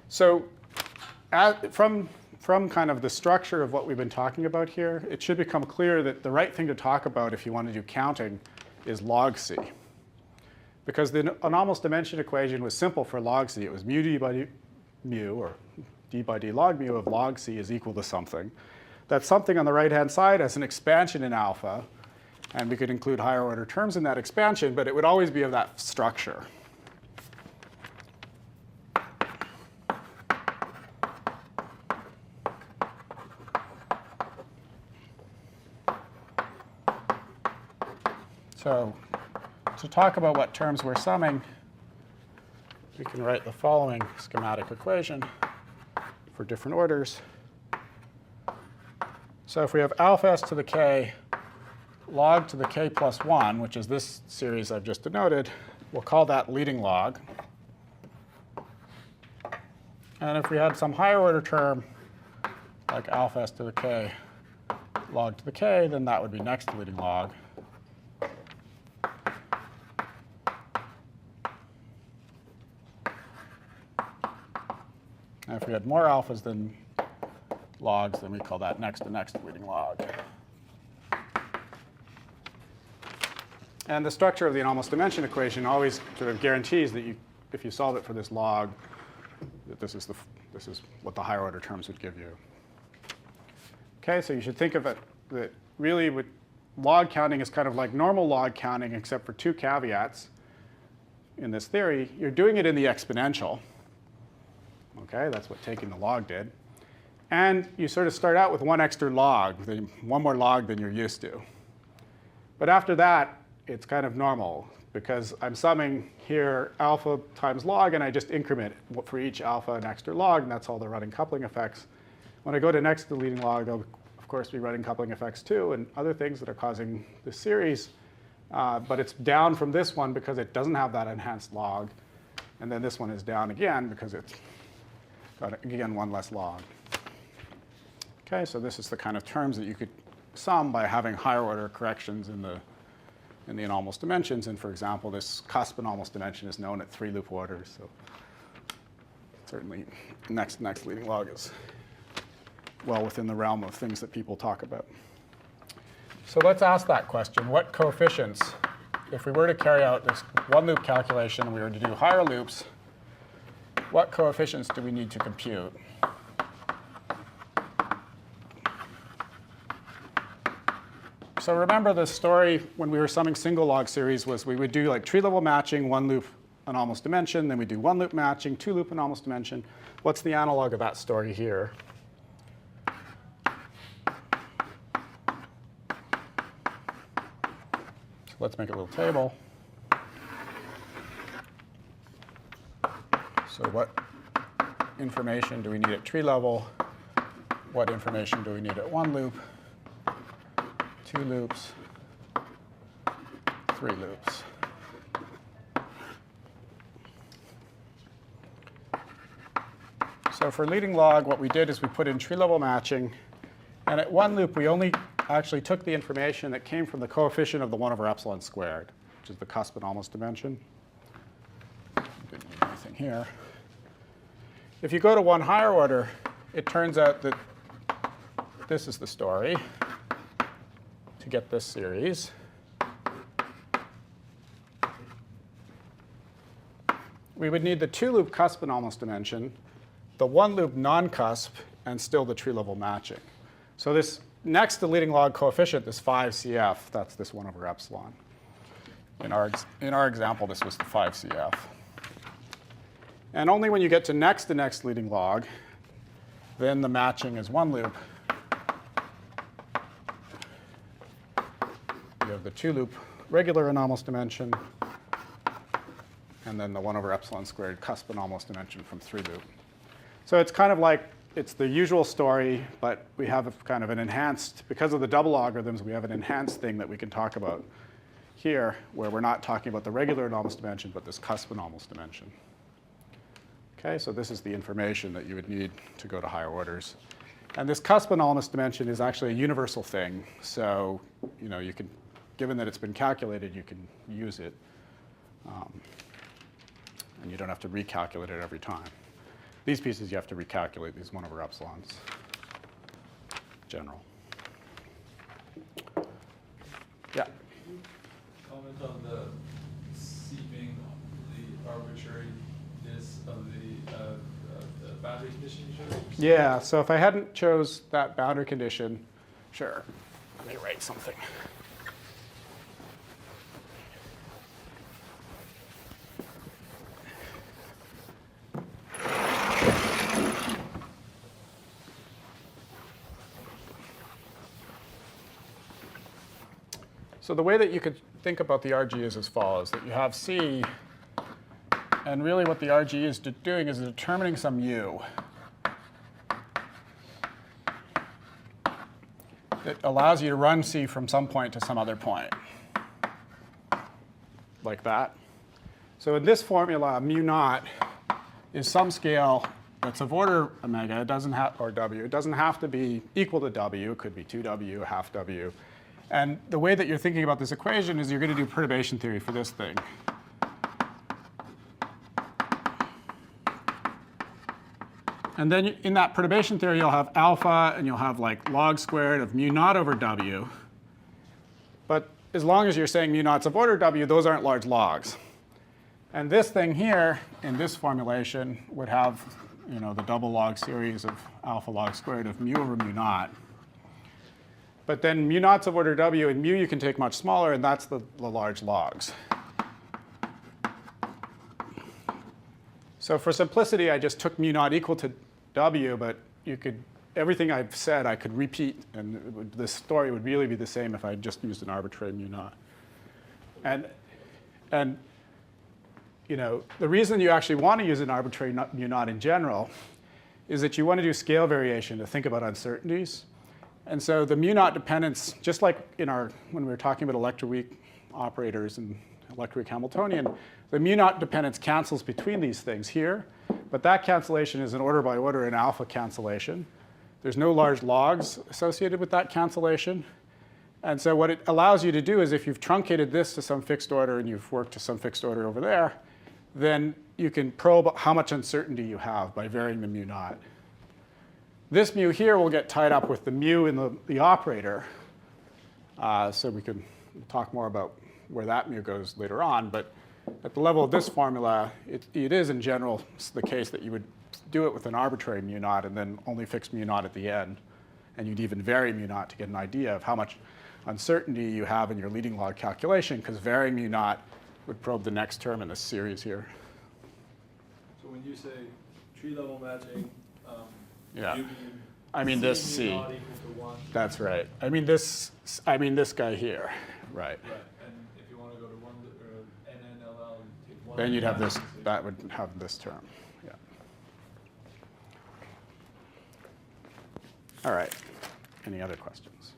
So from kind of the structure of what we've been talking about here, it should become clear that the right thing to talk about if you want to do counting is log C. Because the anomalous dimension equation was simple for log C. It was mu d by mu, or d by d log mu of log C is equal to something. That something on the right-hand side has an expansion in alpha, and we could include higher order terms in that expansion, but it would always be of that structure. So to talk about what terms we're summing, we can write the following schematic equation for different orders. So if we have alpha s to the k log to the k plus 1, which is this series I've just denoted, we'll call that leading log. And if we had some higher order term, like alpha s to the k log to the k, then that would be next leading log. And if we had more alphas than logs, then we call that next to next leading log. And the structure of the anomalous dimension equation always sort of guarantees that if you solve it for this log, that this is what the higher order terms would give you. Okay, so you should think of it that really with log counting is kind of like normal log counting, except for two caveats in this theory. You're doing it in the exponential. Okay, that's what taking the log did. And you sort of start out with one extra log, one more log than you're used to. But after that, it's kind of normal, because I'm summing here alpha times log, and I just increment for each alpha an extra log, and that's all the running coupling effects. When I go to next to the leading log, there'll, of course, be running coupling effects too, and other things that are causing this series. But it's down from this one because it doesn't have that enhanced log. And then this one is down again because it's got, again, one less log. Okay, so this is the kind of terms that you could sum by having higher order corrections in the anomalous dimensions. And for example, this cusp anomalous dimension is known at 3 loop orders. So certainly next leading log is well within the realm of things that people talk about. So let's ask that question. What coefficients, if we were to carry out this one loop calculation and we were to do higher loops, what coefficients do we need to compute? So remember the story when we were summing single log series was we would do like tree level matching, one loop anomalous dimension, then we do one loop matching, two loop anomalous dimension. What's the analog of that story here? So let's make a little table. So what information do we need at tree level? What information do we need at one loop? 2 loops, 3 loops. So for leading log, what we did is we put in tree level matching. And at one loop, we only actually took the information that came from the coefficient of the 1 over epsilon squared, which is the cusp anomalous dimension. Didn't need anything here. If you go to one higher order, it turns out that this is the story. To get this series, we would need the 2-loop cusp anomalous dimension, the 1-loop non-cusp, and still the tree level matching. So this next to leading log coefficient, this 5 CF, that's this 1 over epsilon. In our example, this was the 5 CF. And only when you get to next leading log, then the matching is 1 loop. You have the 2-loop regular anomalous dimension, and then the 1 over epsilon squared cusp anomalous dimension from 3 loop. So it's kind of like it's the usual story, but we have a kind of an enhanced, because of the double logarithms, we have an enhanced thing that we can talk about here, where we're not talking about the regular anomalous dimension, but this cusp anomalous dimension. Okay, so this is the information that you would need to go to higher orders. And this cusp anomalous dimension is actually a universal thing. So you can, given that it's been calculated, you can use it. And you don't have to recalculate it every time. These pieces you have to recalculate, these 1 over epsilons, general. Yeah? Comment on the seeping, the arbitrariness of the boundary condition you chose? Yeah, so if I hadn't chose that boundary condition, sure, let me write something. So the way that you could think about the RG is as follows, that you have C, and really what the RG is doing is determining some U that allows you to run C from some point to some other point, like that. So in this formula, mu naught is some scale that's of order omega, it doesn't have, or W. It doesn't have to be equal to W. It could be 2W, half W. And the way that you're thinking about this equation is you're going to do perturbation theory for this thing. And then in that perturbation theory, you'll have alpha, and you'll have like log squared of mu naught over W. But as long as you're saying mu naught's of order W, those aren't large logs. And this thing here, in this formulation, would have the double log series of alpha log squared of mu over mu naught. But then mu naught's of order W, and mu you can take much smaller, and that's the large logs. So for simplicity, I just took mu naught equal to W, but you could, everything I've said I could repeat, and the story would really be the same if I had just used an arbitrary mu naught. And the reason you actually want to use an arbitrary mu naught in general is that you want to do scale variation to think about uncertainties. And so the mu naught dependence, just like when we were talking about electroweak operators and electroweak Hamiltonian, the mu naught dependence cancels between these things here. But that cancellation is an order by order in alpha cancellation. There's no large logs associated with that cancellation. And so what it allows you to do is if you've truncated this to some fixed order and you've worked to some fixed order over there, then you can probe how much uncertainty you have by varying the mu naught. This mu here will get tied up with the mu in the operator. So we can talk more about where that mu goes later on. But at the level of this formula, it is in general the case that you would do it with an arbitrary mu naught and then only fix mu naught at the end. And you'd even vary mu naught to get an idea of how much uncertainty you have in your leading log calculation, because varying mu naught would probe the next term in this series here. So when you say tree level matching, yeah. you I mean this C. not equal to 1. That's right. I mean this guy here. Right. Right. And if you want to go to 1 or NNLL, you take 1. Then you'd have this. That would have this term. Yeah. All right. Any other questions?